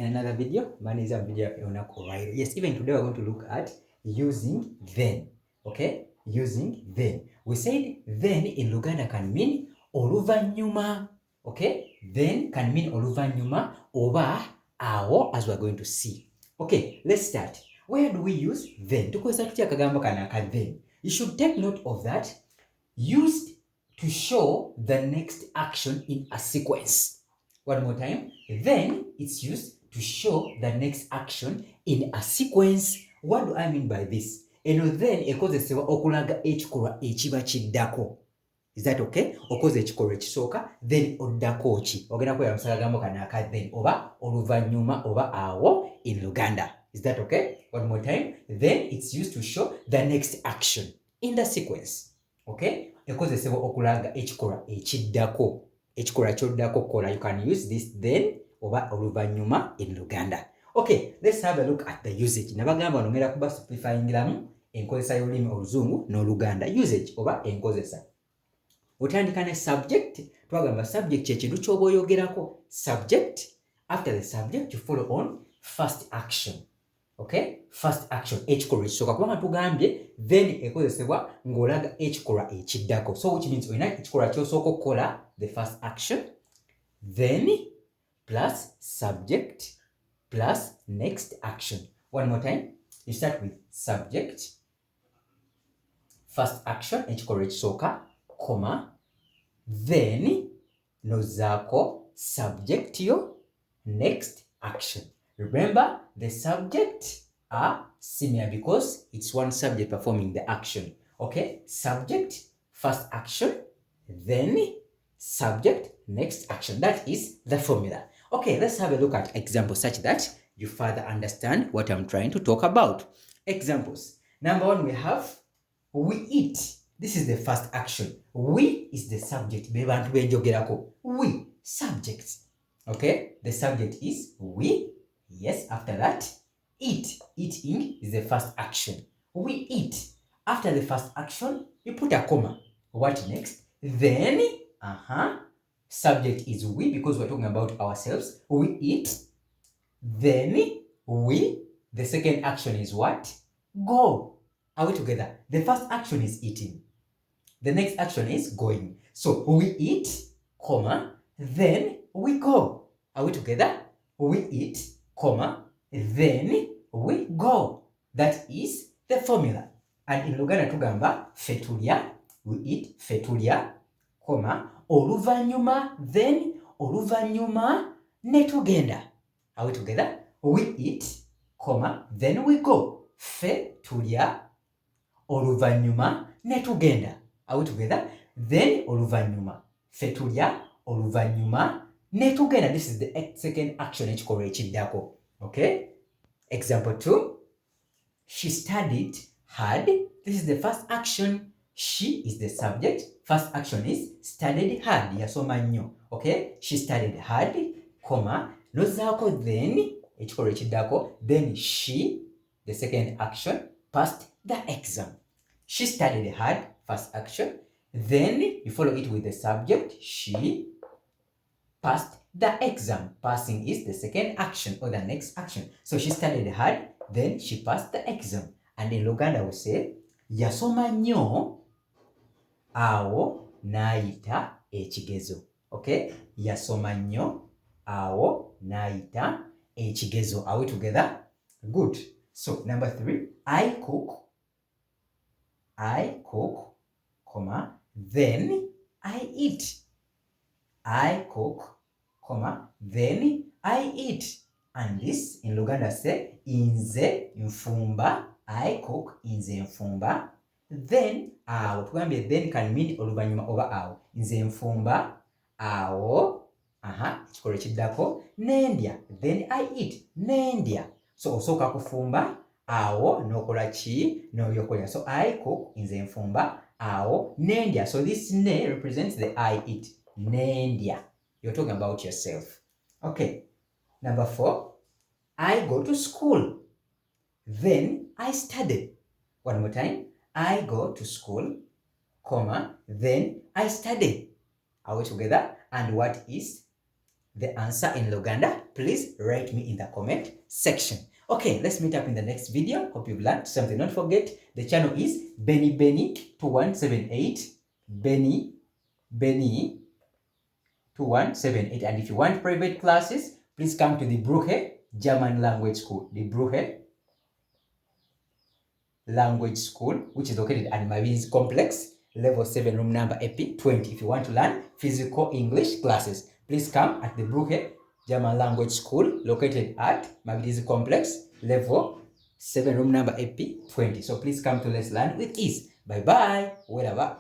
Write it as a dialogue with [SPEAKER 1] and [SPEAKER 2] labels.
[SPEAKER 1] in another video. Mine is a video of Yes, even today we're going to look at using then. Okay? Using then. We said then in Luganda can mean oluvanyuma. Okay? Then can mean oluvanyuma oba awo, as we're going to see. Okay, let's start. Where do we use then? Tukozesa tutya akagambo kana aka then. You should take note of that. Used to show the next action in a sequence. One more time. Then it's used to show the next action in a sequence. What do I mean by this? Eno then ekozesebwa okulaga ekikolwa ekiba kiddako. Is that okay? Okoze ekikolwa ekisooka then oddako ki. Ogenda kwera musalagambo kana aka then oba oluvannyuma oba awo in Luganda. Is that okay? One more time. Then it's used to show the next action in the sequence. Okay? Ekozesebwa okulaga ekikolwa ekiddako. Ekikolwa kyoddako kola. You can use this then oba oluvanyuma in Luganda. Okay, let's have a look at the usage. Nabagamba nongera kuba simplifyingiramu enkozesa y'olulimi oluzungu n'oluganda. Usage oba enkozesa. Otandika ne subject. Twagamba subject kyekintu ky'oba oyogerako. Subject. After the subject you follow on first action. Okay? First action. Ekikolwa ekisooka. Kubanga tugambye then ekozesebwa ng'olaga ekikolwa ekiddako. So which means olina ekikolwa ky'osooka okukola, the first action, then plus subject plus next action. One more time. You start with subject, first action, ekikolwa ekisooka, comma, then nozaako subject yo, next action. Remember, the subject are similar because it's one subject performing the action. Okay? Subject, first action, then subject, next action. That is the formula. Okay, let's have a look at examples such that you further understand what I'm trying to talk about. Examples. Number one, we have we eat. This is the first action. We is the subject. We, subject. Okay? The subject is we. Yes, after that, eat. Eating is the first action. We eat. After the first action, you put a comma. What next? Then, subject is we because we're talking about ourselves. We eat. Then, the second action is what? Go. Are we together? The first action is eating. The next action is going. So, we eat, comma, then we go. Are we together? We eat, comma, then we go. That is the formula. And in Luganda tugamba fetulya, we eat fetulya, comma, oluvanyuma, then oluvanyuma ne tugenda. Are we together? We eat, comma, then we go. Fetulya, oluvanyuma ne tugenda. Are we together? Then oluvanyuma. Fetulya, oluvanyuma ne tugenda. This is the second action ekikolwa ekiddako. Okay? Example 2. She studied hard. This is the first action. She is the subject. First action is studied hard. Yasoma nnyo. Okay? She studied hard, comma, nozaako then, ekikolwa ekiddako, then she, the second action, passed the exam. She studied hard, first action. Then you follow it with the subject, she passed the exam. Passing is the second action or the next action. So she studied hard, then she passed the exam. And in Luganda we say, yasoma nnyo, awo n'ayita ekigezo. Okay? Yasoma nnyo, awo n'ayita ekigezo. Are we together? Good. So number 3, I cook, comma, then I eat. I cook, comma, then I eat. And this in Luganda say, inze nfumba. I cook, inze nfumba. Then, awo. Tugambye then can mean oluvanyuma oba awo. Inze nfumba, awo, ekikolwa ekiddako, nendya. Then I eat, nendya. So osooka kufumba, awo, nokola ki, n'olyokolya. So I cook, inze nfumba, awo, nendya. So this ne represents the I eat. Nendya. You're talking about yourself. Okay. Number 4. I go to school. Then I study. One more time. I go to school, comma, then I study. Are we together? And what is the answer in Luganda? please write me in the comment section. Okay, let's meet up in the next video. Hope you've learned something. Don't forget, the channel is Benny 2178. Benny 2178. And if you want private classes, please come to the Brugge German Language School. The Brugge Language School, which is located at Mavis Complex, level 7, room number AP20. If you want to learn physical English classes, please come at the Brugge German Language School, located at Mavis Complex, level 7, room number AP20. So please come to Let's Learn with Ease. Bye bye. Whatever.